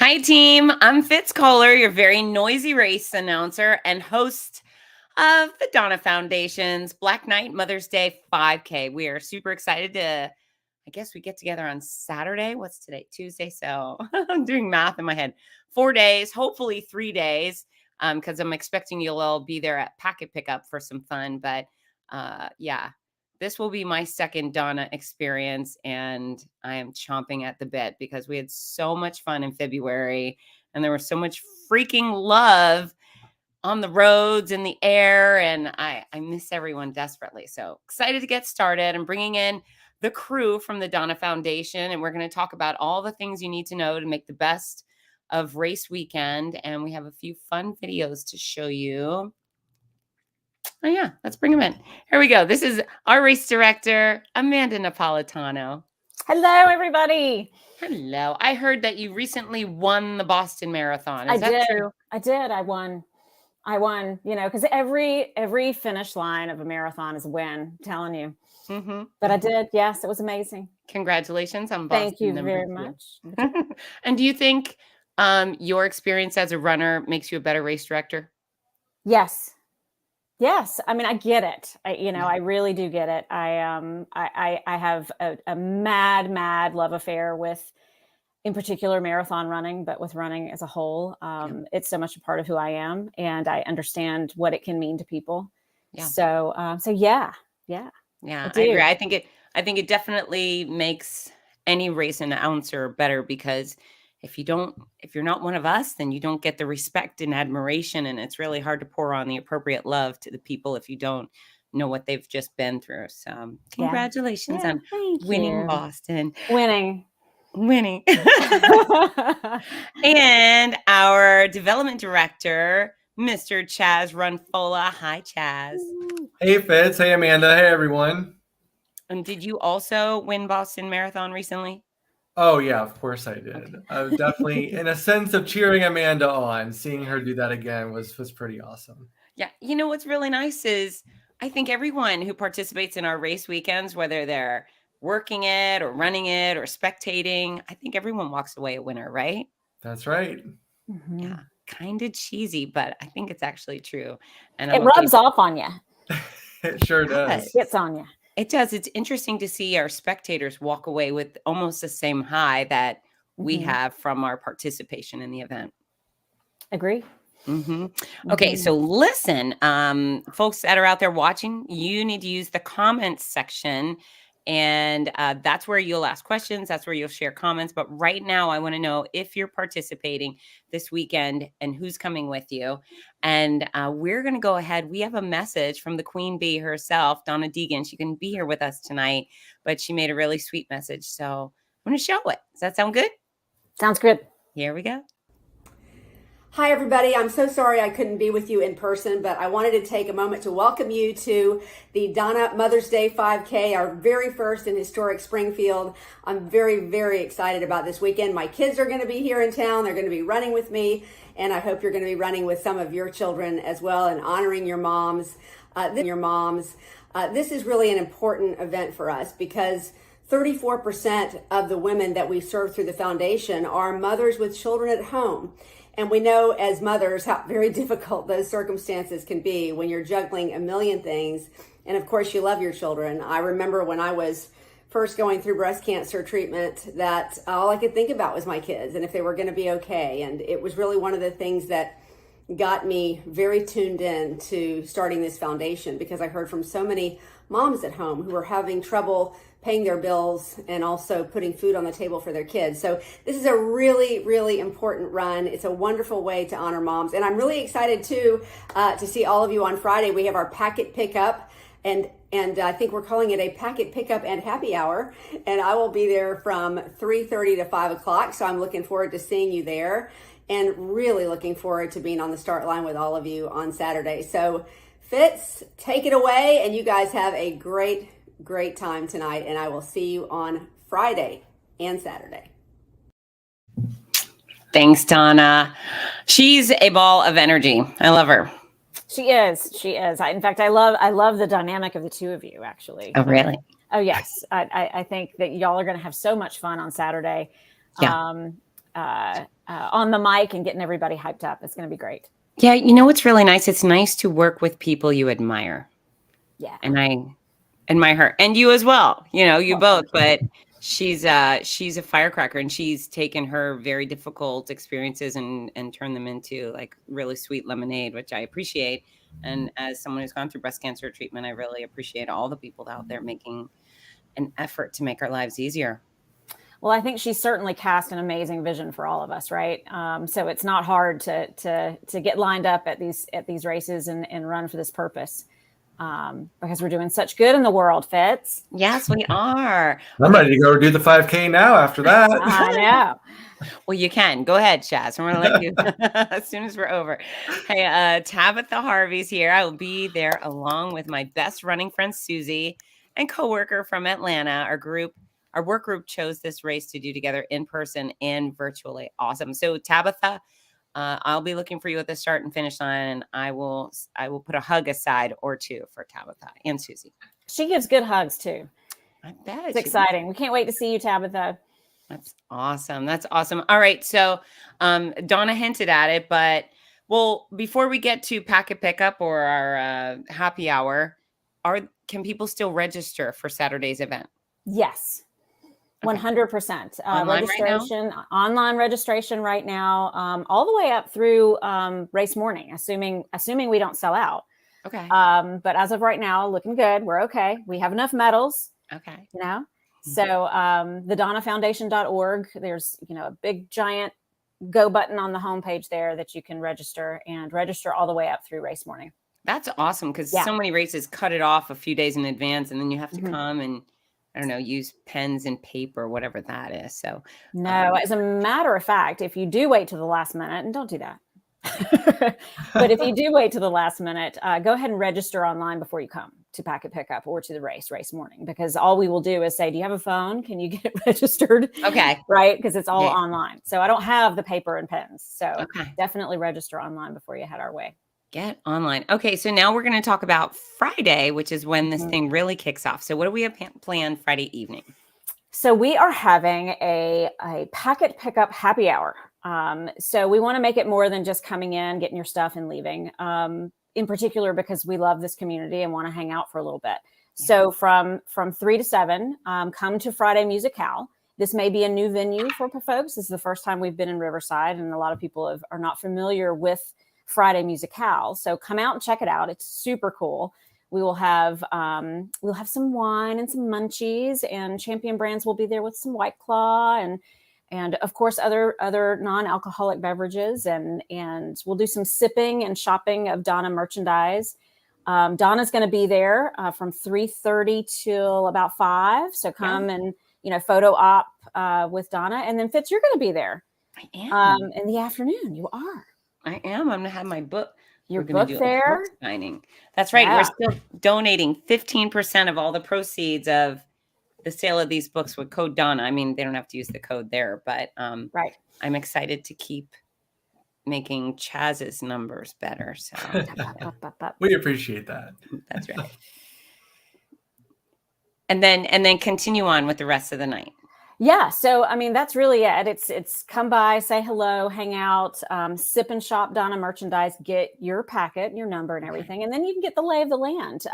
Hi, team. I'm Fitz Kohler, your very noisy race announcer and host of the DONNA Foundation's Black Knight Mother's Day 5K. We are super excited to, I guess we get together on Saturday. What's today? Tuesday. So I'm doing math in my head. 4 days, hopefully 3 days, because I'm expecting you'll all be there at packet pickup for some fun. But yeah, this will be my second DONNA experience, and I am chomping at the bit because we had so much fun in February, and there was so much freaking love on the roads, in the air, and I miss everyone desperately. So excited to get started. I'm bringing in the crew from the DONNA Foundation, and we're going to talk about all the things you need to know to make the best of race weekend, and we have a few fun videos to show you. Oh, yeah, let's bring them in. Here we go. This is our race director, Amanda Napolitano. Hello, everybody. Hello. I heard that you recently won the Boston Marathon. Is that true? I did. I won, because every finish line of a marathon is a win, I'm telling you. But I did. Yes, it was amazing. Congratulations on Boston. Thank you very much. And do you think your experience as a runner makes you a better race director? Yes. I mean, I get it. I really do get it. I have a mad love affair with, in particular, marathon running, but with running as a whole. It's so much a part of who I am, and I understand what it can mean to people. Yeah. So yeah. I agree. I think it definitely makes any race announcer better, because if you're not one of us, then you don't get the respect and admiration, and it's really hard to pour on the appropriate love to the people if you don't know what they've just been through. So congratulations on winning Boston. Winning. And our development director, Mr. Chaz Runfola. Hi, Chaz. Hey, Fitz. Hey, Amanda. Hey, everyone. And did you also win Boston Marathon recently? Oh, yeah, of course I did. Okay. I was definitely, in a sense of cheering Amanda on, seeing her do that again was pretty awesome. Yeah. You know, what's really nice is I think everyone who participates in our race weekends, whether they're working it or running it or spectating, I think everyone walks away a winner, right? That's right. Mm-hmm. Yeah. Kind of cheesy, but I think it's actually true. And it rubs off on you. It sure does. It gets on you. It does. It's interesting to see our spectators walk away with almost the same high that we have from our participation in the event. Agree. Okay, so listen, folks that are out there watching, you need to use the comments section, and that's where you'll ask questions. That's where you'll share comments. But right now, I want to know if you're participating this weekend and who's coming with you. And we're going to go ahead. We have a message from the Queen Bee herself, Donna Deegan. She couldn't be here with us tonight, but she made a really sweet message. So I'm going to show it. Does that sound good? Sounds good. Here we go. Hi, everybody. I'm so sorry I couldn't be with you in person, but I wanted to take a moment to welcome you to the DONNA Mother's Day 5K, our very first in historic Springfield. I'm very, very excited about this weekend. My kids are going to be here in town. They're going to be running with me, and I hope you're going to be running with some of your children as well and honoring your moms. This is really an important event for us because 34% of the women that we serve through the foundation are mothers with children at home. And we know as mothers how very difficult those circumstances can be when you're juggling a million things. And of course, you love your children. I remember when I was first going through breast cancer treatment that all I could think about was my kids and if they were going to be okay. And it was really one of the things that got me very tuned in to starting this foundation, because I heard from so many moms at home who were having trouble paying their bills and also putting food on the table for their kids. So this is a really, really important run. It's a wonderful way to honor moms. And I'm really excited too to see all of you on Friday. We have our packet pickup, and I think we're calling it a packet pickup and happy hour. And I will be there from 3:30 to 5 o'clock. So I'm looking forward to seeing you there and really looking forward to being on the start line with all of you on Saturday. So Fitz, take it away, and you guys have a great time tonight, and I will see you on Friday and Saturday. Thanks, Donna. She's a ball of energy. I love her. She is. In fact, I love the dynamic of the two of you, actually. Oh, really? Oh, yes. I think that y'all are going to have so much fun on Saturday. Yeah. on the mic and getting everybody hyped up. It's going to be great. Yeah, you know what's really nice? It's nice to work with people you admire. Yeah. And I admire her. And you as well. You know, you both, but she's a firecracker, and she's taken her very difficult experiences and turned them into like really sweet lemonade, which I appreciate. And as someone who's gone through breast cancer treatment, I really appreciate all the people out there making an effort to make our lives easier. Well, I think she's certainly cast an amazing vision for all of us, right? So it's not hard to get lined up at these races and run for this purpose, because we're doing such good in the world, Fitz. Yes, we are. I'm ready to go do the 5K now after that. I know. Well, you can. Go ahead, Chaz. I'm going to let you as soon as we're over. Hey, Tabitha Harvey's here. I will be there along with my best running friend, Susie, and coworker from Atlanta. Our work group chose this race to do together in person and virtually. Awesome. So Tabitha, I'll be looking for you at the start and finish line, and I will put a hug aside or two for Tabitha and Susie. She gives good hugs too. I bet. It's exciting. We can't wait to see you, Tabitha. That's awesome. That's awesome. All right. So Donna hinted at it, but before we get to packet pickup or our happy hour, can people still register for Saturday's event? Yes. 100%. Online registration right now, all the way up through race morning, assuming we don't sell out. Okay. But as of right now, looking good. We're okay. We have enough medals. Okay. You know, so the DONNAfoundation.org, there's, a big giant go button on the homepage there that you can register all the way up through race morning. That's awesome, because so many races cut it off a few days in advance, and then you have to come and, I don't know, use pens and paper, whatever that is. So no, as a matter of fact, if you do wait to the last minute, and don't do that, but if you do wait to the last minute, go ahead and register online before you come to packet pickup or to the race morning, because all we will do is say, do you have a phone? Can you get registered? Okay. Right. Because it's all online. So I don't have the paper and pens. So definitely register online before you head our way. Get online. Okay. So now we're going to talk about Friday, which is when this thing really kicks off. So what do we have planned Friday evening? So we are having a packet pickup happy hour. So we want to make it more than just coming in, getting your stuff and leaving, in particular, because we love this community and want to hang out for a little bit. Yeah. So from 3 to 7, come to Friday Musicale. This may be a new venue for folks. This is the first time we've been in Riverside, and a lot of people are not familiar with Friday Musicale. So come out and check it out. It's super cool. We will have some wine and some munchies, and Champion Brands will be there with some White Claw and of course other non-alcoholic beverages, and we'll do some sipping and shopping of DONNA merchandise. Donna's going to be there from 3:30 till about 5. So come and photo op with Donna, and then Fitz, you're going to be there. I am in the afternoon. You are. I am. I'm going to have my book. Your book there. Signing. That's right. Yeah. We're still donating 15% of all the proceeds of the sale of these books with code DONNA. I mean, they don't have to use the code there, but right. I'm excited to keep making Chaz's numbers better. So we appreciate that. That's right. And then continue on with the rest of the night. Yeah. So, I mean, that's really it. It's come by, say hello, hang out, sip and shop DONNA merchandise, get your packet, your number and everything. And then you can get the lay of the land.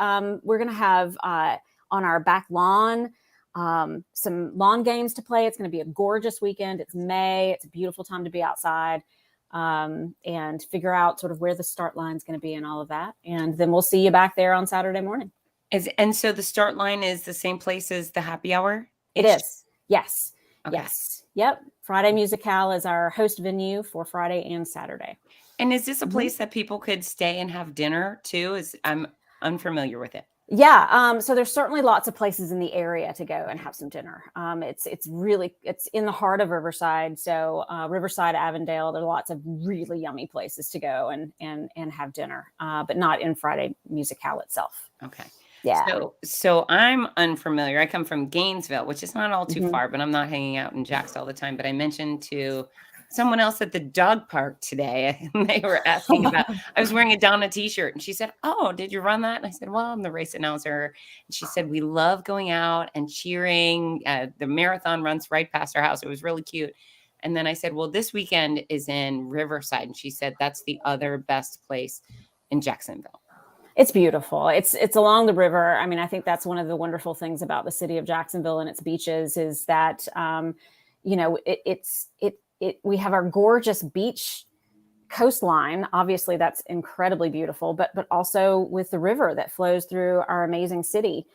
We're going to have on our back lawn, some lawn games to play. It's going to be a gorgeous weekend. It's May. It's a beautiful time to be outside and figure out sort of where the start line is going to be and all of that. And then we'll see you back there on Saturday morning. And so the start line is the same place as the happy hour? It is. Yes. Okay. Yes. Yep. Friday Musicale is our host venue for Friday and Saturday. And is this a place that people could stay and have dinner too? I'm unfamiliar with it. Yeah. So there's certainly lots of places in the area to go and have some dinner. It's in the heart of Riverside. So Riverside, Avondale, there are lots of really yummy places to go and have dinner, but not in Friday Musicale itself. Okay. Yeah. So I'm unfamiliar. I come from Gainesville, which is not all too far, but I'm not hanging out in Jax all the time. But I mentioned to someone else at the dog park today, and they were asking about, I was wearing a DONNA t-shirt, and she said, "Oh, did you run that?" And I said, "Well, I'm the race announcer." And she said, "We love going out and cheering. The marathon runs right past our house." It was really cute. And then I said, well, this weekend is in Riverside. And she said, that's the other best place in Jacksonville. It's beautiful. It's along the river. I mean, I think that's one of the wonderful things about the city of Jacksonville and its beaches is that, you know, we have our gorgeous beach coastline. Obviously, that's incredibly beautiful, but also with the river that flows through our amazing city.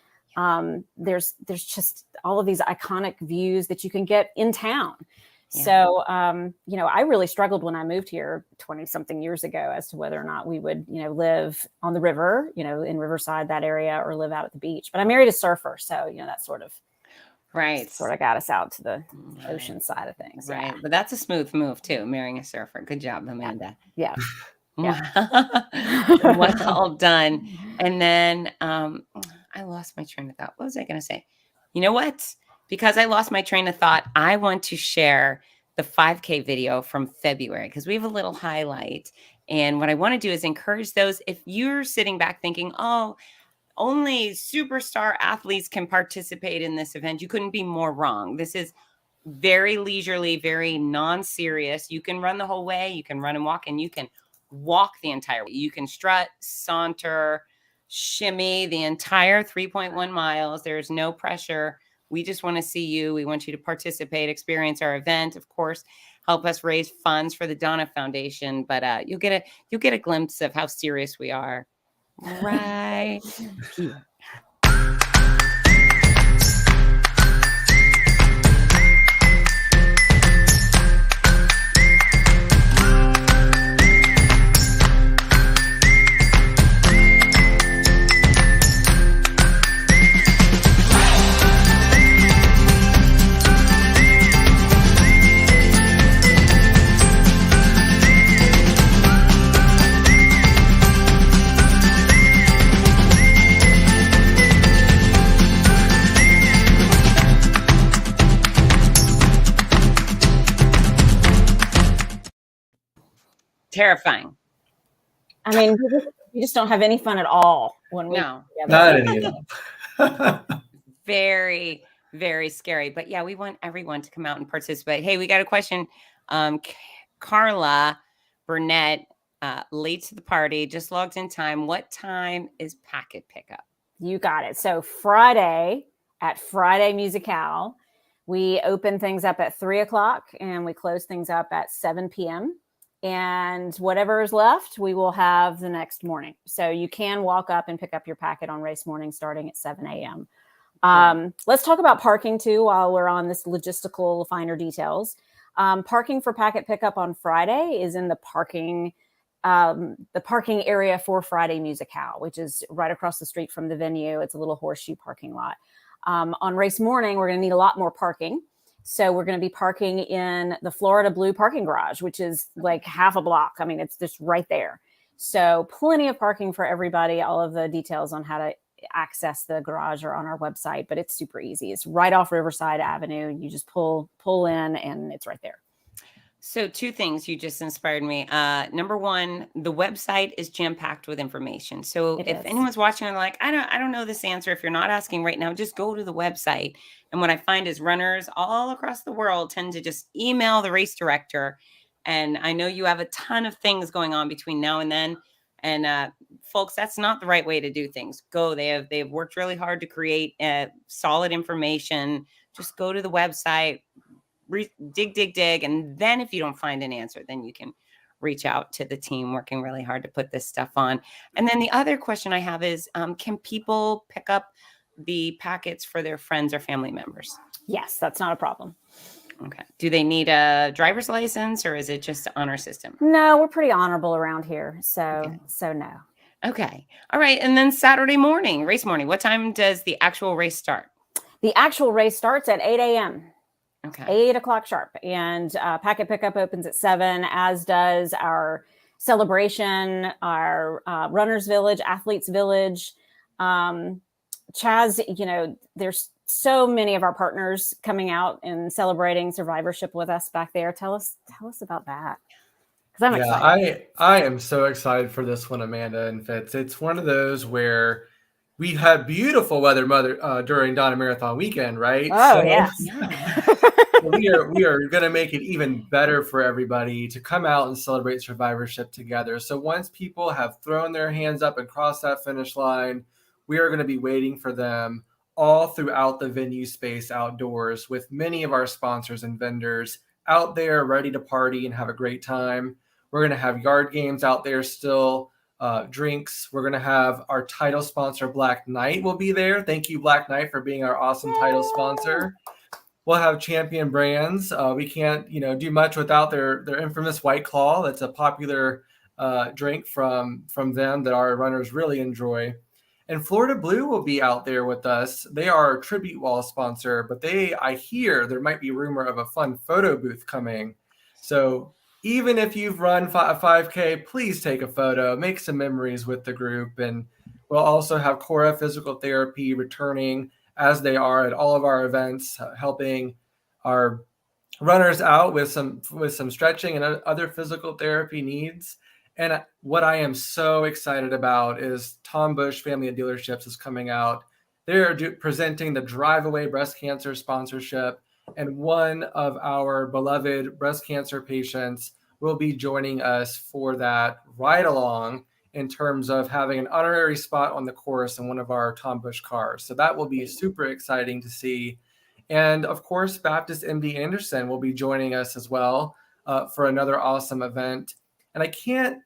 There's just all of these iconic views that you can get in town. Yeah. So, you know, I really struggled when I moved here 20 something years ago as to whether or not we would, you know, live on the river, you know, in Riverside, that area, or live out at the beach. But I married a surfer. So, you know, that sort of got us out to the ocean side of things. Right. Yeah. But that's a smooth move too, marrying a surfer. Good job, Amanda. Yeah. Well done. And then I lost my train of thought. What was I going to say? You know what? Because I lost my train of thought, I want to share the 5K video from February because we have a little highlight. And what I want to do is encourage those, if you're sitting back thinking, oh, only superstar athletes can participate in this event, you couldn't be more wrong. This is very leisurely, very non-serious. You can run the whole way, you can run and walk, and you can walk the entire way. You can strut, saunter, shimmy the entire 3.1 miles. There's no pressure. We just want to see you. We want you to participate, experience our event, of course, help us raise funds for the DONNA Foundation. But you'll get a glimpse of how serious we are right here. Terrifying. I mean, you just don't have any fun at all when we. No, not any of them. Very, very scary. But yeah, we want everyone to come out and participate. Hey, we got a question. Carla Burnett, late to the party, just logged in time. What time is packet pickup? You got it. So Friday at Friday Musicale, we open things up at 3:00 and we close things up at 7 p.m. And whatever is left, we will have the next morning. So you can walk up and pick up your packet on race morning starting at 7 a.m. Let's talk about parking too while we're on this logistical finer details. Parking for packet pickup on Friday is in the parking area for Friday Musicale, which is right across the street from the venue. It's a little horseshoe parking lot. On race morning, we're going to need a lot more parking. So we're going to be parking in the Florida Blue parking garage, which is like half a block. I mean, it's just right there. So plenty of parking for everybody. All of the details on how to access the garage are on our website, but it's super easy. It's right off Riverside Avenue. You just pull in and it's right there. So two things, you just inspired me. Number one, the website is jam-packed with information. So if anyone's watching and like, I don't know this answer. If you're not asking right now, just go to the website. And what I find is runners all across the world tend to just email the race director. And I know you have a ton of things going on between now and then. And folks, that's not the right way to do things. They've worked really hard to create solid information. Just go to the website, dig. And then if you don't find an answer, then you can reach out to the team working really hard to put this stuff on. And then the other question I have is, can people pick up the packets for their friends or family members? Yes, that's not a problem. Okay. Do they need a driver's license or is it just on our system? No, we're pretty honorable around here. So no. Okay. All right. And then Saturday morning, race morning, what time does the actual race start? The actual race starts at 8 a.m. Okay. 8 o'clock sharp. And packet pickup opens at 7, as does our celebration, our Runners Village, Athletes Village. Chaz, you know, there's so many of our partners coming out and celebrating survivorship with us back there. Tell us about that. Because I'm excited. I am so excited for this one, Amanda and Fitz. It's one of those where we had beautiful weather during DONNA Marathon weekend, right? Oh, so, yes. we are going to make it even better for everybody to come out and celebrate survivorship together. So once people have thrown their hands up and crossed that finish line, we are going to be waiting for them all throughout the venue space outdoors with many of our sponsors and vendors out there ready to party and have a great time. We're going to have yard games out there still, drinks. We're going to have our title sponsor, Black Knight, will be there. Thank you, Black Knight, for being our awesome title sponsor. We'll have Champion Brands. We can't, do much without their infamous White Claw. That's a popular drink from them that our runners really enjoy. And Florida Blue will be out there with us. They are a tribute wall sponsor, but I hear there might be rumor of a fun photo booth coming. So even if you've run a 5K, please take a photo, make some memories with the group. And we'll also have Cora Physical Therapy returning as they are at all of our events, helping our runners out with some stretching and other physical therapy needs. And what I am so excited about is Tom Bush Family of Dealerships is coming out. They're presenting the Drive Away Breast Cancer sponsorship, and one of our beloved breast cancer patients will be joining us for that ride along in terms of having an honorary spot on the course in one of our Tom Bush cars. So that will be super exciting to see. And of course, Baptist MD Anderson will be joining us as well for another awesome event. And I can't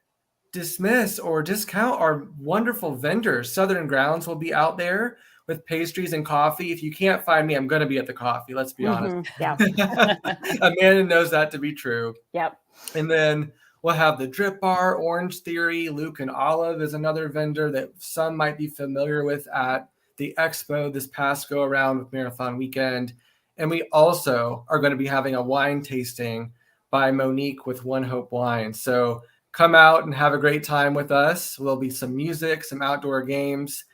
dismiss or discount our wonderful vendors. Southern Grounds will be out there with pastries and coffee. If you can't find me, I'm going to be at the coffee. Let's be honest. Yeah. Amanda knows that to be true. Yep. And then we'll have the Drip Bar, Orange Theory, Luke and Olive is another vendor that some might be familiar with at the expo this past go around with Marathon Weekend. And we also are going to be having a wine tasting by Monique with One Hope Wine. So come out and have a great time with us. There'll be some music, some outdoor games.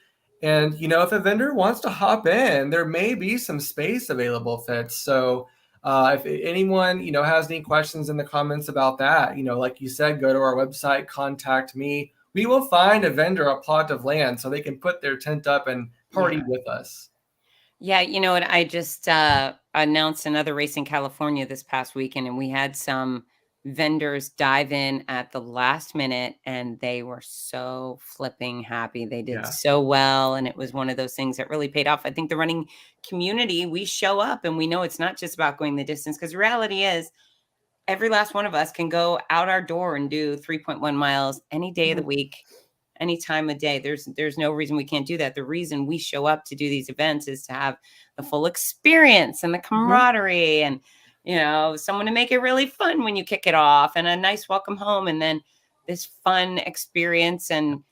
And, if a vendor wants to hop in, there may be some space available, Fitz. So if anyone, has any questions in the comments about that, like you said, go to our website, contact me. We will find a vendor a plot of land so they can put their tent up and party with us. Yeah, what? I just announced another race in California this past weekend, and we had some vendors dive in at the last minute, and they were so flipping happy. They did so well, and it was one of those things that really paid off. I think the running community, we show up and we know it's not just about going the distance, because the reality is every last one of us can go out our door and do 3.1 miles any day of the week, any time of day. There's no reason we can't do that. The reason we show up to do these events is to have the full experience and the camaraderie and someone to make it really fun when you kick it off, and a nice welcome home, and then this fun experience and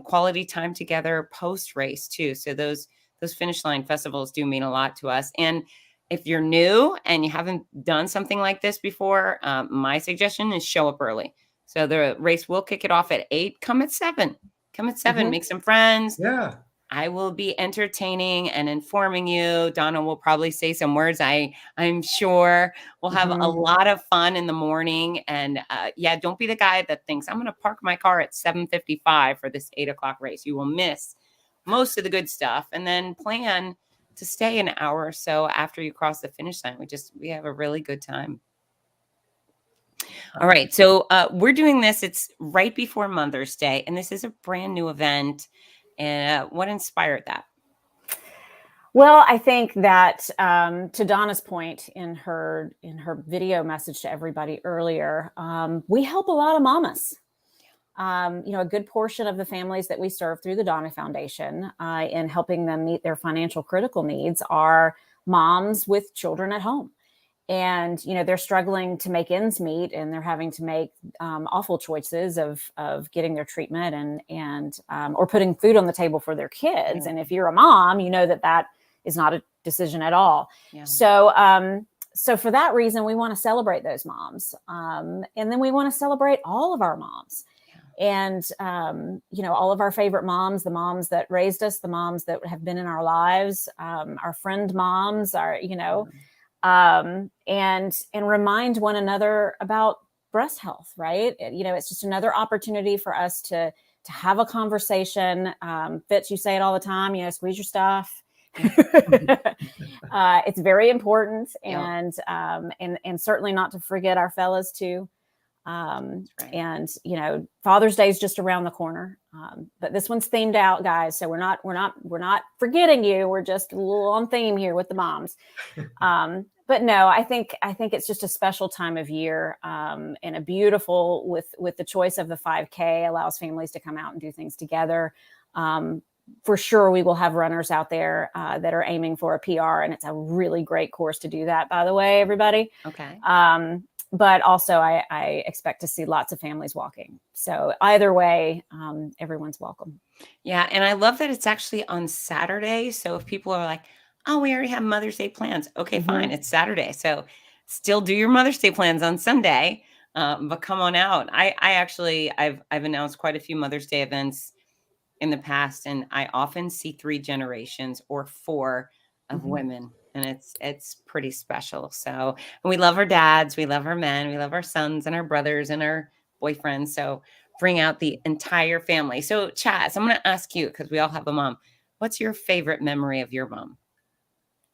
quality time together post race too. So those finish line festivals do mean a lot to us. And if you're new and you haven't done something like this before, my suggestion is show up early. So the race will kick it off at 8. Come at 7. Make some friends. Yeah. I will be entertaining and informing you. Donna will probably say some words. I'm sure we'll have a lot of fun in the morning. And don't be the guy that thinks I'm going to park my car at 7:55 for this 8 o'clock race. You will miss most of the good stuff. And then plan to stay an hour or so after you cross the finish line. We have a really good time. All right. So we're doing this. It's right before Mother's Day, and this is a brand new event. And what inspired that? Well, I think that to Donna's point in her video message to everybody earlier, we help a lot of mamas. A good portion of the families that we serve through the DONNA Foundation in helping them meet their financial critical needs are moms with children at home. And, they're struggling to make ends meet, and they're having to make awful choices of getting their treatment and or putting food on the table for their kids. And if you're a mom, that is not a decision at all. Yeah. So for that reason, we want to celebrate those moms. And then we want to celebrate all of our moms. And, all of our favorite moms, the moms that raised us, the moms that have been in our lives, our friend moms, and remind one another about breast health, right? It's just another opportunity for us to have a conversation. Fitz, you say it all the time, squeeze your stuff, It's very important, Yeah. and certainly not to forget our fellas too. Right. And Father's Day is just around the corner, but this one's themed out, guys. So we're not forgetting you. We're just a little on theme here with the moms. But no, I think it's just a special time of year, and a beautiful with the choice of the 5K allows families to come out and do things together. For sure, we will have runners out there that are aiming for a PR, and it's a really great course to do that, by the way, everybody. Okay. But also, I expect to see lots of families walking. So either way, everyone's welcome. Yeah. And I love that it's actually on Saturday. So if people are like, oh, we already have Mother's Day plans. Okay, fine. It's Saturday. So still do your Mother's Day plans on Sunday. But come on out. I've announced quite a few Mother's Day events in the past, and I often see 3 generations or 4 of women, and it's pretty special. So, and we love our dads, we love our men, we love our sons and our brothers and our boyfriends. So bring out the entire family. So Chaz, I'm going to ask you, because we all have a mom. What's your favorite memory of your mom?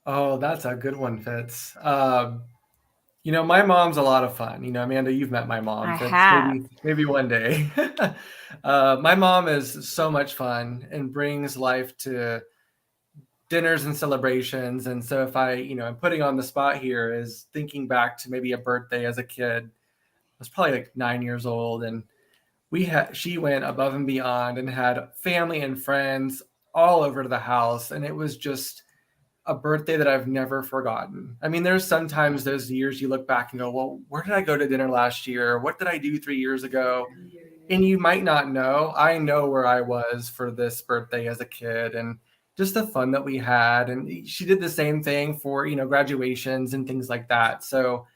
Oh, that's a good one, Fitz. My mom's a lot of fun. Amanda, you've met my mom. I Fitz. have. Maybe one day. My mom is so much fun and brings life to dinners and celebrations. And so if I'm putting on the spot here is thinking back to maybe a birthday as a kid. I was probably like 9 years old, and she went above and beyond and had family and friends all over to the house. And it was just a birthday that I've never forgotten. I mean, there's sometimes those years you look back and go, well, where did I go to dinner last year? What did I do 3 years ago? And you might not know. I know where I was for this birthday as a kid, and just the fun that we had. And she did the same thing for, graduations and things like that. So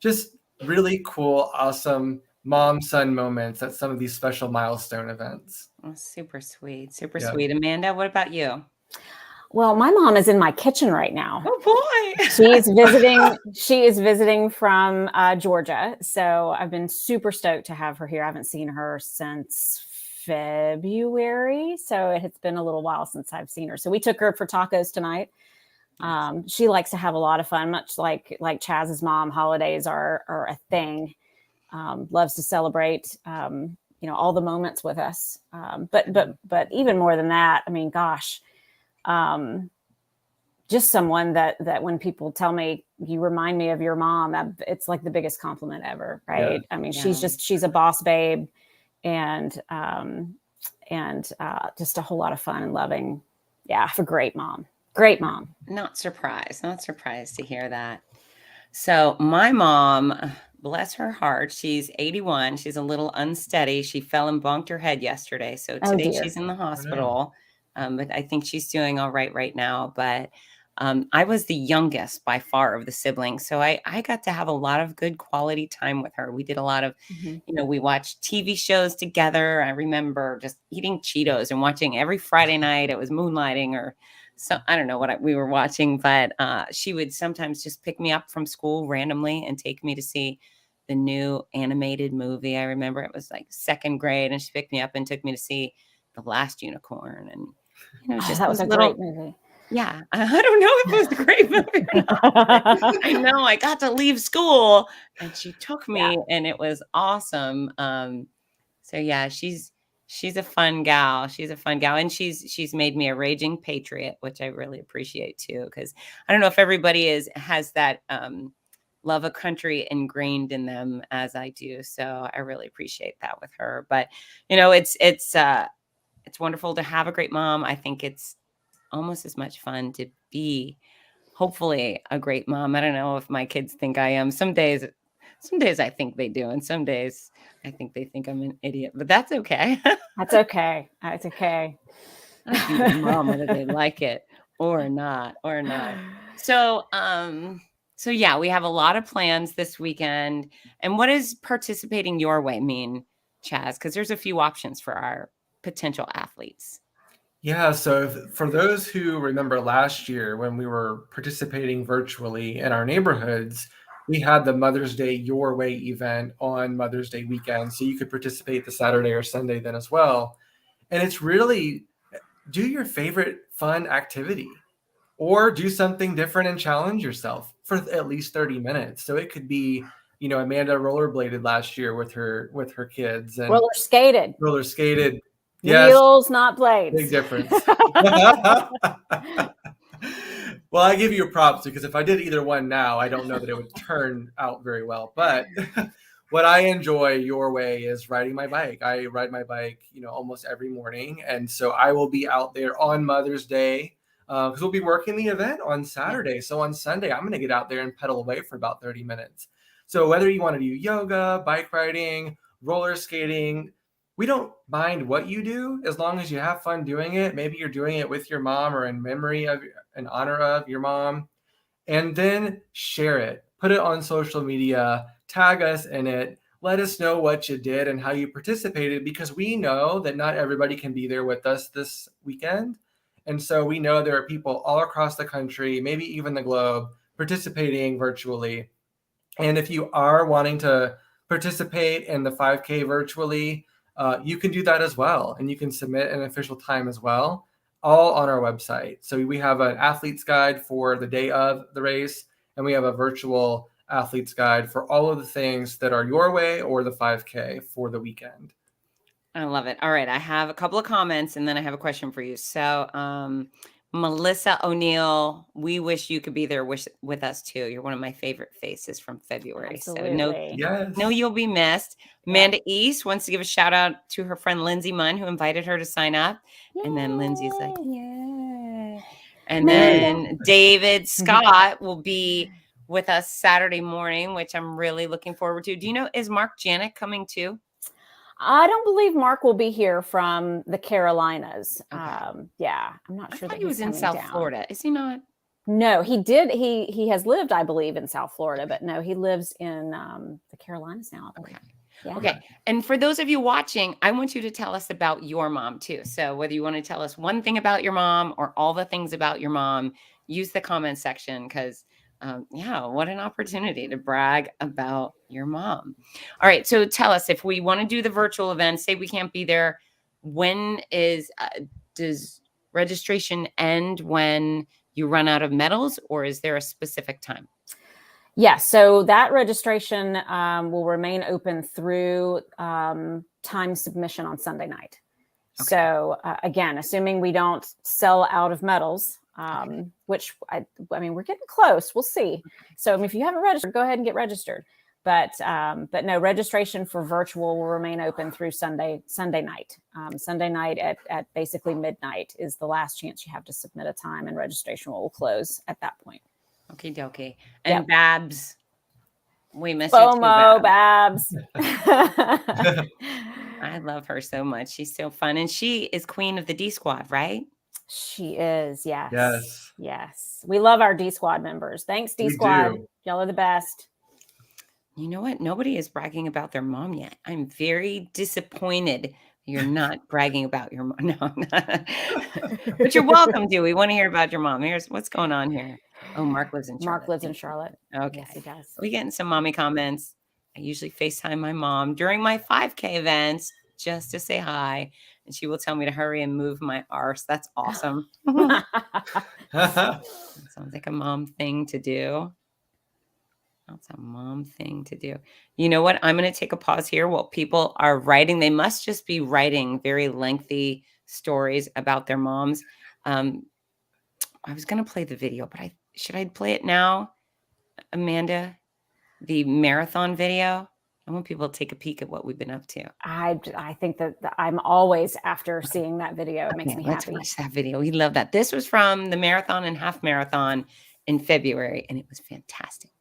just really cool, awesome mom-son moments at some of these special milestone events. Oh, super sweet. Super sweet. Amanda, what about you? Well, my mom is in my kitchen right now. Oh boy. She is visiting from Georgia. So I've been super stoked to have her here. I haven't seen her since February. So it's been a little while since I've seen her. So we took her for tacos tonight. She likes to have a lot of fun, much like Chaz's mom. Holidays are a thing. Loves to celebrate, all the moments with us. But even more than that, I mean, gosh, just someone that when people tell me you remind me of your mom, it's like the biggest compliment ever. Right. Yeah. I mean, she's a boss babe, and just a whole lot of fun and loving. Yeah. I have a great mom. Great mom. Not surprised to hear that. So my mom, bless her heart, she's 81. She's a little unsteady. She fell and bonked her head yesterday. So today she's in the hospital. But I think she's doing all right now. But I was the youngest by far of the siblings. So I got to have a lot of good quality time with her. We did a lot of, we watched TV shows together. I remember just eating Cheetos and watching every Friday night. It was moonlighting or so. I don't know what we were watching, but she would sometimes just pick me up from school randomly and take me to see the new animated movie. I remember it was like 2nd grade, and she picked me up and took me to see The Last Unicorn. And just that was a great movie. Yeah, I don't know if it was a great movie or not. I know I got to leave school, and she took me, and it was awesome. So yeah, she's a fun gal. She's a fun gal, and she's made me a raging patriot, which I really appreciate too. Because I don't know if everybody has that love of country ingrained in them as I do. So I really appreciate that with her. But it's wonderful to have a great mom. I think it's almost as much fun to be, hopefully, a great mom. I don't know if my kids think I am. Some days I think they do, and some days I think they think I'm an idiot. But that's okay. That's okay. It's okay. I be the mom whether they like it or not. So yeah, we have a lot of plans this weekend. And what does participating your way mean, Chaz? Because there's a few options for our potential athletes. Yeah, so for those who remember last year when we were participating virtually in our neighborhoods, we had the Mother's Day Your Way event on Mother's Day weekend. So you could participate the Saturday or Sunday then as well. And it's really do your favorite fun activity. or do something different and challenge yourself for at least 30 minutes. So it could be, Amanda rollerbladed last year with her kids and roller skated. Yes. Wheels, not blades. Big difference. Well, I give you props because if I did either one now, I don't know that it would turn out very well. But what I enjoy your way is riding my bike. I ride my bike, almost every morning. And so I will be out there on Mother's Day because we'll be working the event on Saturday. So on Sunday, I'm going to get out there and pedal away for about 30 minutes. So whether you want to do yoga, bike riding, roller skating, we don't mind what you do as long as you have fun doing it. Maybe you're doing it with your mom or in honor of your mom. And then share it. Put it on social media. Tag us in it. Let us know what you did and how you participated, because we know that not everybody can be there with us this weekend. And so we know there are people all across the country, maybe even the globe, participating virtually. And if you are wanting to participate in the 5K virtually, you can do that as well. And you can submit an official time as well, all on our website. So we have an athlete's guide for the day of the race, and we have a virtual athlete's guide for all of the things that are your way or the 5K for the weekend. I love it. All right. I have a couple of comments and then I have a question for you. So, Melissa O'Neill, we wish you could be there with us too. You're one of my favorite faces from February. Absolutely. So no, you'll be missed. Amanda East wants to give a shout out to her friend Lindsay Munn, who invited her to sign up. Yay. And then Lindsay's like, yeah. And then David Scott will be with us Saturday morning, which I'm really looking forward to. Do you know, is Mark Janik coming too? I don't believe Mark will be here from the Carolinas. Okay. I'm not sure that he was in South Florida. Is he not? No, he did. He has lived, I believe, in South Florida, but no, he lives in the Carolinas now. Okay. Yeah. Okay. And for those of you watching, I want you to tell us about your mom too. So whether you want to tell us one thing about your mom or all the things about your mom, use the comment section because what an opportunity to brag about your mom. All right. So tell us, if we want to do the virtual event, say we can't be there, when does registration end when you run out of medals, or is there a specific time? Yeah. So that registration will remain open through time submission on Sunday night. Okay. So again, assuming we don't sell out of medals, which I mean, we're getting close. We'll see. So if you haven't registered, go ahead and get registered. But no, registration for virtual will remain open through Sunday night. Sunday night at basically midnight is the last chance you have to submit a time, and registration will close at that point. Okay, dokie. And yep. Babs, we miss FOMO, you too, Babs. I love her so much. She's so fun. And she is queen of the D Squad, right? She is, yes. Yes. We love our D Squad members. Thanks, D Squad. Y'all are the best. You know what? Nobody is bragging about their mom yet. I'm very disappointed you're not bragging about your mom. No, but you're welcome to. We want to hear about your mom. Here's what's going on here. Oh, Mark lives in Charlotte. Mark lives in Charlotte. Okay. Yes, he does. We getting some mommy comments. I usually FaceTime my mom during my 5K events just to say hi. And she will tell me to hurry and move my arse. That's awesome. That sounds like a mom thing to do. That's a mom thing to do. You know what? I'm going to take a pause here while people are writing. They must just be writing very lengthy stories about their moms. I was going to play the video, but should I play it now, Amanda? The marathon video? I want people to take a peek at what we've been up to. I think that I'm always after seeing that video. It makes me happy. Let's watch that video. We love that. This was from the marathon and half marathon in February, and it was fantastic.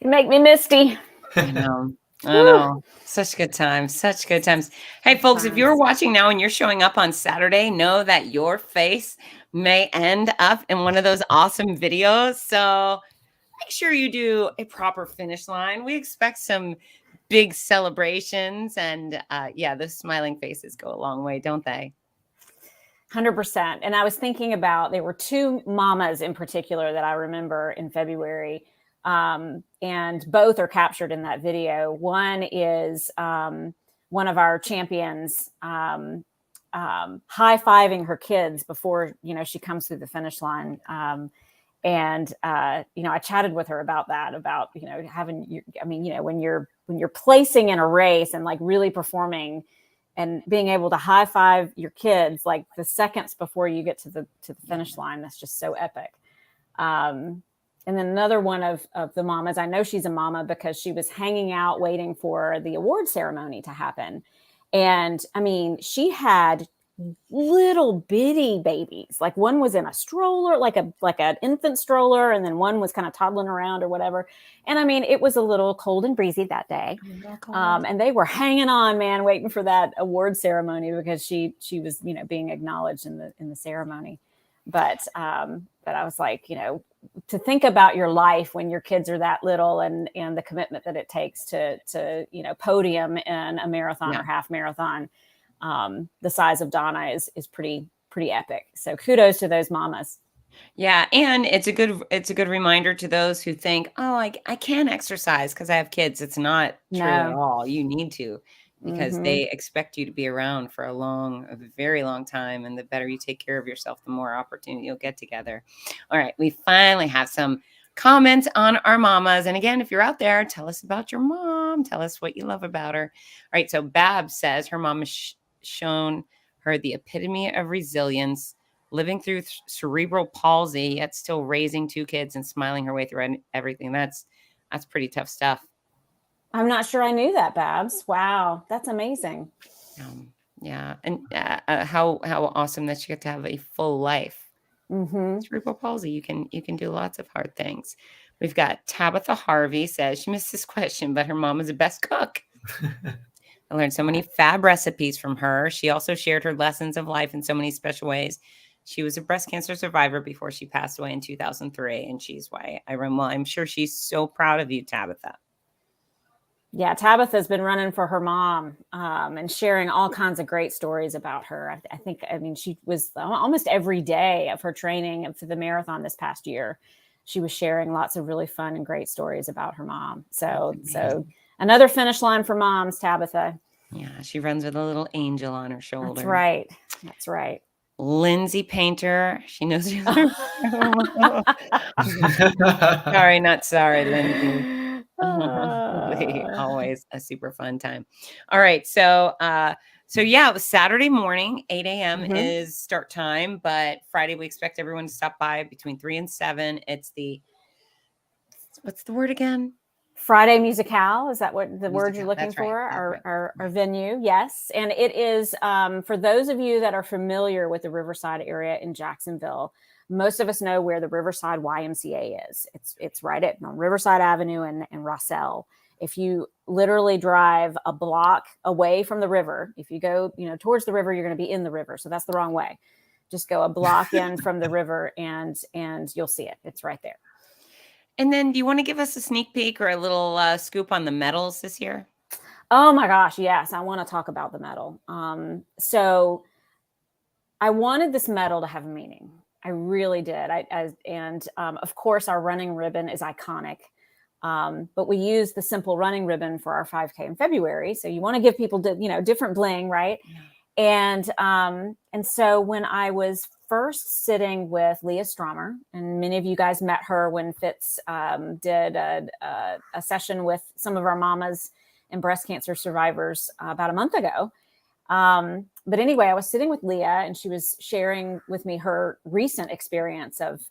You make me misty. I know. I know. Such good times. Such good times. Hey, folks, if you're watching now and you're showing up on Saturday, know that your face may end up in one of those awesome videos. So make sure you do a proper finish line. We expect some big celebrations. And yeah, those smiling faces go a long way, don't they? 100%. And I was thinking about, there were two mamas in particular that I remember in February. And both are captured in that video. One is one of our champions high-fiving her kids before, she comes through the finish line. And I chatted with her about that, about, having, when you're placing in a race and like really performing and being able to high five your kids, like the seconds before you get to the finish line, that's just so epic. And then another one of the mamas, I know she's a mama because she was hanging out waiting for the award ceremony to happen. And I mean, she had little bitty babies. Like one was in a stroller, like an infant stroller, and then one was kind of toddling around or whatever. And I mean, it was a little cold and breezy that day. And they were hanging on, man, waiting for that award ceremony because she was, being acknowledged in the ceremony. But I was like, to think about your life when your kids are that little and the commitment that it takes to podium in a marathon or half marathon, the size of Donna is pretty epic. So kudos to those mamas. Yeah. And it's a good reminder to those who think, oh, I can't exercise because I have kids. It's not true at all. You need to, because they expect you to be around for a very long time. And the better you take care of yourself, the more opportunity you'll get together. All right. We finally have some comments on our mamas. And again, if you're out there, tell us about your mom. Tell us what you love about her. All right. So Bab says her mom has shown her the epitome of resilience, living through cerebral palsy, yet still raising two kids and smiling her way through everything. That's pretty tough stuff. I'm not sure I knew that, Babs. Wow. That's amazing. Yeah. And how awesome that you get to have a full life. Cerebral palsy. You can do lots of hard things. We've got Tabitha Harvey says she missed this question, but her mom is the best cook. I learned so many fab recipes from her. She also shared her lessons of life in so many special ways. She was a breast cancer survivor before she passed away in 2003, and she's why I run well. I'm sure she's so proud of you, Tabitha. Yeah, Tabitha's been running for her mom and sharing all kinds of great stories about her. I mean, she was almost every day of her training for the marathon this past year. She was sharing lots of really fun and great stories about her mom. So another finish line for moms, Tabitha. Yeah, she runs with a little angel on her shoulder. That's right. Lindsay Painter. She knows you. Sorry, not sorry, Lindsay. Always a super fun time. All right. So yeah, it was Saturday morning, 8 a.m. is start time, but Friday we expect everyone to stop by between 3 and 7. It's what's the word again? Friday Musicale. Is that what the word you're looking for? Our venue. Yes. And it is, for those of you that are familiar with the Riverside area in Jacksonville, most of us know where the Riverside YMCA is. It's right on Riverside Avenue and Rossell. If you literally drive a block away from the river, if you go, towards the river, you're going to be in the river. So that's the wrong way. Just go a block in from the river and you'll see it. It's right there. And then do you want to give us a sneak peek or a little scoop on the medals this year? Oh my gosh. Yes. I want to talk about the medal. So I wanted this medal to have meaning. I really did. Of course our running ribbon is iconic. But we use the simple running ribbon for our 5K in February. So you want to give people, different bling, right? Yeah. And so when I was first sitting with Leah Stromer, and many of you guys met her when Fitz did a session with some of our mamas and breast cancer survivors about a month ago. But anyway, I was sitting with Leah and she was sharing with me her recent experience of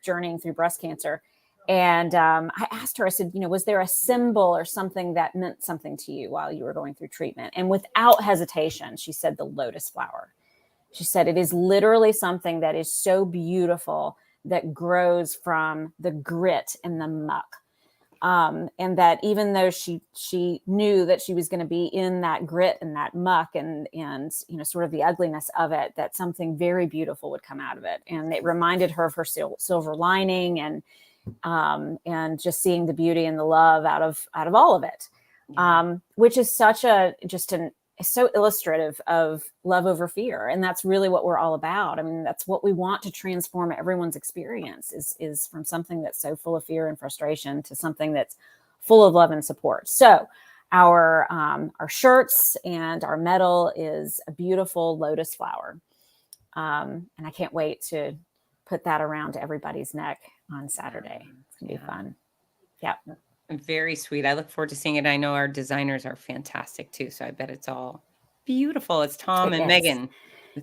journeying through breast cancer. And I asked her, I said, was there a symbol or something that meant something to you while you were going through treatment? And without hesitation, she said the lotus flower. She said, it is literally something that is so beautiful that grows from the grit and the muck. And that even though she knew that she was going to be in that grit and that muck and sort of the ugliness of it, that something very beautiful would come out of it. And it reminded her of her silver lining and just seeing the beauty and the love out of all of it, which is so illustrative of love over fear. And that's really what we're all about. I mean, that's what we want to transform everyone's experience is from something that's so full of fear and frustration to something that's full of love and support. So our shirts and our medal is a beautiful lotus flower. And I can't wait to put that around everybody's neck on Saturday. It's gonna be fun. Yeah. Very sweet. I look forward to seeing it. I know our designers are fantastic too, so I bet it's all beautiful. It's Tom and Megan.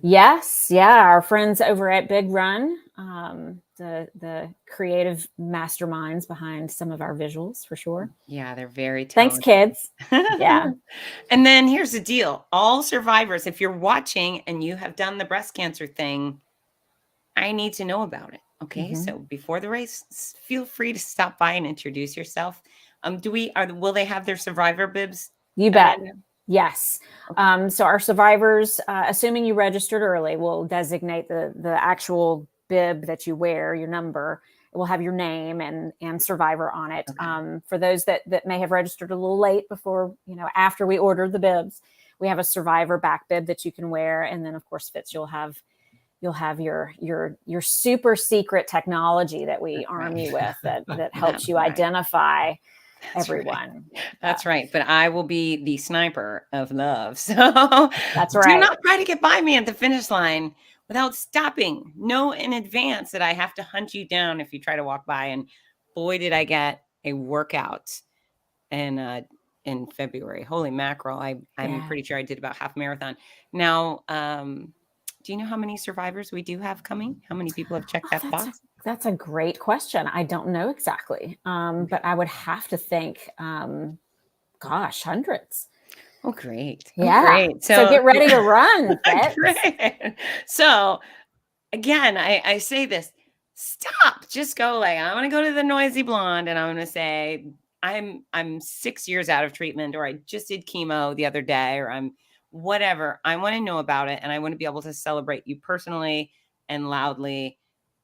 Yes, yeah, our friends over at Big Run, the creative masterminds behind some of our visuals, for sure. Yeah, they're very Thanks, talented. kids. Yeah. And then here's the deal. All survivors, if you're watching and you have done the breast cancer thing, I need to know about it. Okay, so before the race, feel free to stop by and introduce yourself. Will they have their survivor bibs? You bet. Yes. Okay. So our survivors, assuming you registered early, will designate the actual bib that you wear, your number. It will have your name and survivor on it. Okay. For those that may have registered a little late before, after we ordered the bibs, we have a survivor back bib that you can wear. And then of course, Fitz, you'll have your super secret technology that we arm you with that helps you identify everyone. That's right. But I will be the sniper of love. So that's right. Do not try to get by me at the finish line without stopping. Know in advance that I have to hunt you down if you try to walk by. And boy, did I get a workout in February. Holy mackerel. I'm pretty sure I did about half marathon. Now, do you know how many survivors we do have coming? How many people have checked that box? That's a great question. I don't know exactly, but I would have to think, hundreds. Oh, great. Yeah. Oh, great. So get ready to run. Great. So again, I say this, stop, just go I'm going to go to the noisy blonde and I'm going to say, I'm 6 years out of treatment, or I just did chemo the other day, or I'm whatever. I want to know about it. And I want to be able to celebrate you personally and loudly.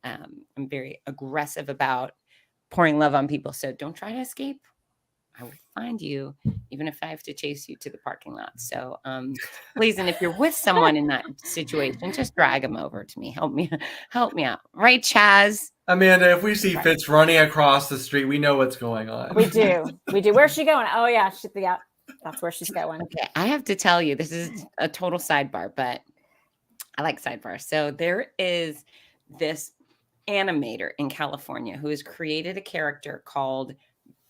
I'm very aggressive about pouring love on people. So don't try to escape. I will find you, even if I have to chase you to the parking lot. So please, and if you're with someone in that situation, just drag them over to me. Help me out. Right, Chaz? Amanda, if we see Fitz running across the street, we know what's going on. We do. Where's she going? Oh, yeah. That's where she's going. Okay, I have to tell you, this is a total sidebar, but I like sidebars. So there is this animator in California who has created a character called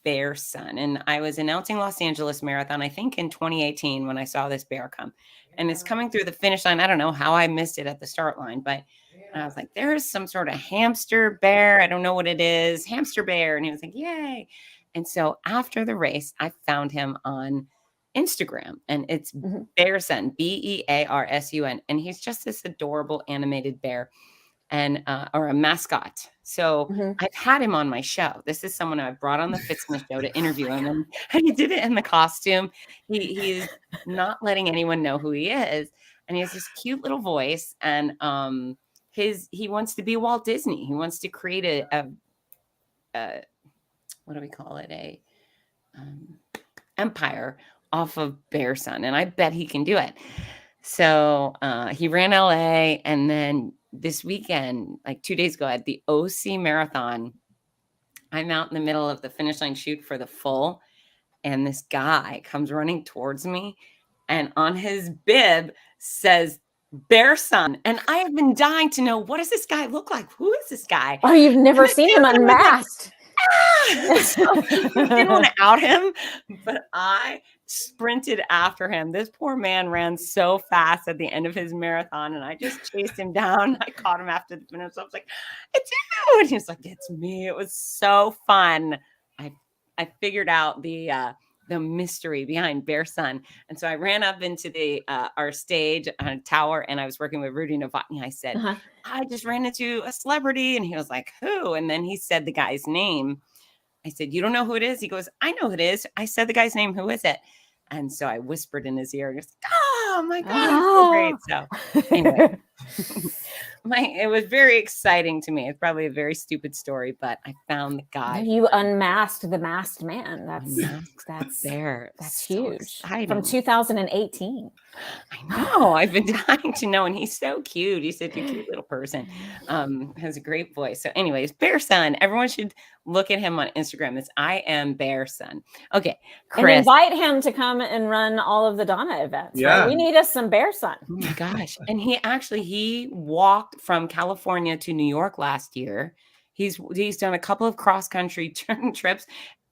Bear Sun. And I was announcing Los Angeles Marathon, I think in 2018, when I saw this bear come. And it's coming through the finish line. I don't know how I missed it at the start line, but I was like, there's some sort of hamster bear. I don't know what it is. Hamster bear. And he was like, yay. And so after the race, I found him on Instagram, and it's Bear Sun, Bearsun. And he's just this adorable animated bear and or a mascot. So I've had him on my show. This is someone I brought on the Fitzmas show to interview him, and he did it in the costume. He's not letting anyone know who he is, and he has this cute little voice. And he wants to be Walt Disney. He wants to create a what do we call it? A empire off of Bear Sun, and I bet he can do it. So he ran LA, and then this weekend, like 2 days ago at the OC Marathon, I'm out in the middle of the finish line shoot for the full, and this guy comes running towards me, and on his bib says Bear Sun. And I have been dying to know, what does this guy look like? Who is this guy? Oh, you've never seen him unmasked. So I didn't want to out him, but I sprinted after him. This poor man ran so fast at the end of his marathon, and I just chased him down. I caught him after the finish. So I was like, it's you. And he's like, it's me. It was so fun. I figured out the mystery behind Bear Sun. And so I ran up into our stage tower, and I was working with Rudy Novotny. I said, I just ran into a celebrity. And he was like, who? And then he said the guy's name. I said, you don't know who it is? He goes, I know who it is. I said the guy's name. Who is it? And so I whispered in his ear, and he goes, oh my God, it's so great. So anyway, it was very exciting to me. It's probably a very stupid story, but I found the guy. You unmasked the masked man. That's so huge. exciting. From 2018. I know. I've been dying to know, and he's so cute. He's such a cute little person. Has a great voice. So, anyways, Bear Son. Everyone should look at him on Instagram. It's I am Bear Son. Okay, Chris. And invite him to come and run all of the DONNA events. Yeah. Right? We need us some Bear Son. Oh my gosh. And he walked from California to New York last year. He's done a couple of cross-country trips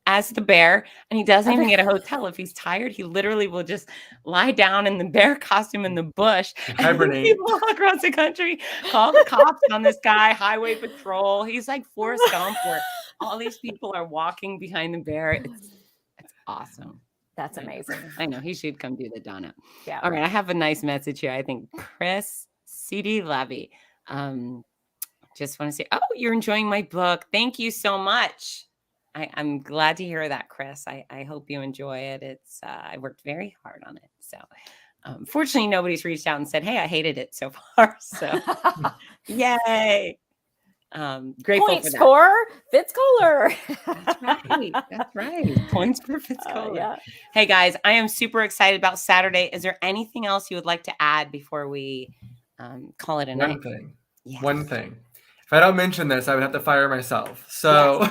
as the bear, and he doesn't even get a hotel. If he's tired, he literally will just lie down in the bear costume in the bush. Hibernate. People all across the country call the cops on this guy, highway patrol. He's like Forrest Gump, where all these people are walking behind the bear. It's awesome. That's amazing. I know. He should come do the DONNA. Yeah. All right. I have a nice message here. I think Chris C.D. Levy. Just want to say, oh, you're enjoying my book. Thank you so much. I'm glad to hear that, Chris. I hope you enjoy it. I worked very hard on it. So fortunately, nobody's reached out and said, hey, I hated it so far. So yay. Grateful Point for that. score, Fitz Kohler. That's right. Points for Fitz Kohler. Yeah. Hey, guys, I am super excited about Saturday. Is there anything else you would like to add before we call it a night? One thing. If I don't mention this, I would have to fire myself. So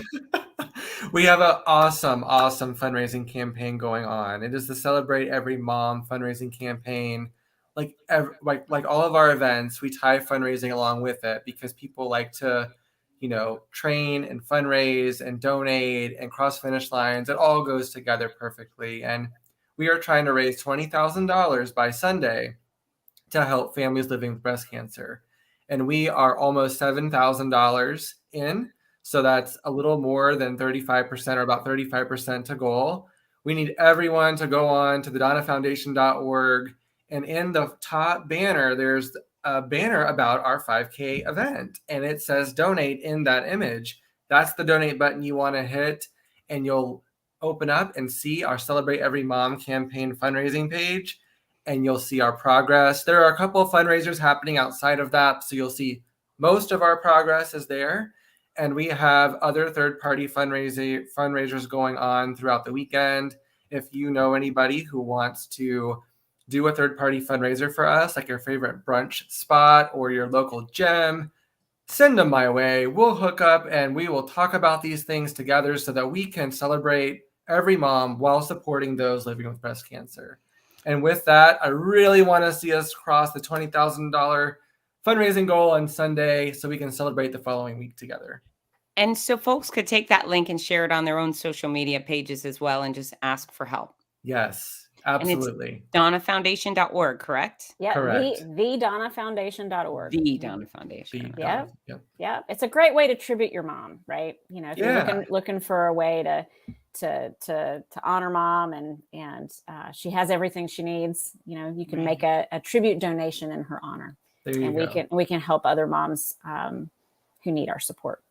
we have an awesome fundraising campaign going on. It is the Celebrate Every Mom fundraising campaign. Like all of our events, we tie fundraising along with it because people like to, train and fundraise and donate and cross finish lines. It all goes together perfectly. And we are trying to raise $20,000 by Sunday to help families living with breast cancer. And we are almost $7,000 in. So that's a little more than 35% or about 35% to goal. We need everyone to go on to the DONNAfoundation.org. And in the top banner, there's a banner about our 5K event. And it says donate in that image. That's the donate button you want to hit. And you'll open up and see our Celebrate Every Mom campaign fundraising page. And you'll see our progress. There are a couple of fundraisers happening outside of that. So you'll see most of our progress is there. And we have other third-party fundraisers going on throughout the weekend. If you know anybody who wants to do a third-party fundraiser for us, like your favorite brunch spot or your local gym, send them my way. We'll hook up and we will talk about these things together so that we can celebrate every mom while supporting those living with breast cancer. And with that, I really want to see us cross the $20,000 fundraising goal on Sunday so we can celebrate the following week together. And so folks could take that link and share it on their own social media pages as well and just ask for help. Yes, absolutely. DONNAfoundation.org, correct? Yeah, Correct. the DONNafoundation.org. The DONNA Foundation. Yeah. It's a great way to tribute your mom, right? If you're looking for a way to honor mom and she has everything she needs, you can make a tribute donation in her honor. There you go. We can help other moms who need our support.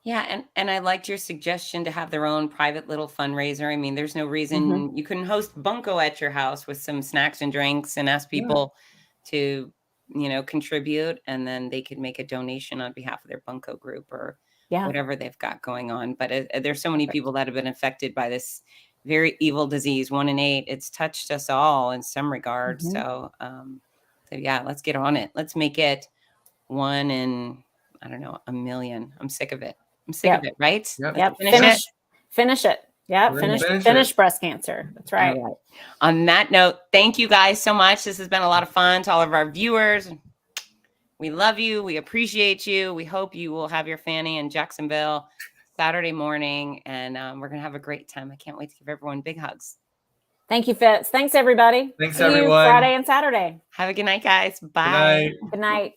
Yeah, and I liked your suggestion to have their own private little fundraiser. I mean, there's no reason you couldn't host bunko at your house with some snacks and drinks and ask people to, contribute, and then they could make a donation on behalf of their bunko group or whatever they've got going on. But there's so many people that have been affected by this very evil disease, 1 in 8. It's touched us all in some regard. So yeah, let's get on it. Let's make it 1 in, I don't know, a million. I'm sick of it. I'm sick of it, right? Yep. Finish it. Yeah. Finish breast cancer. That's right. All right. On that note, thank you guys so much. This has been a lot of fun. To all of our viewers, we love you. We appreciate you. We hope you will have your Fanny in Jacksonville Saturday morning, and we're going to have a great time. I can't wait to give everyone big hugs. Thank you, Fitz. Thanks, everybody. Thanks, See everyone. you Friday and Saturday. Have a good night, guys. Bye. Good night.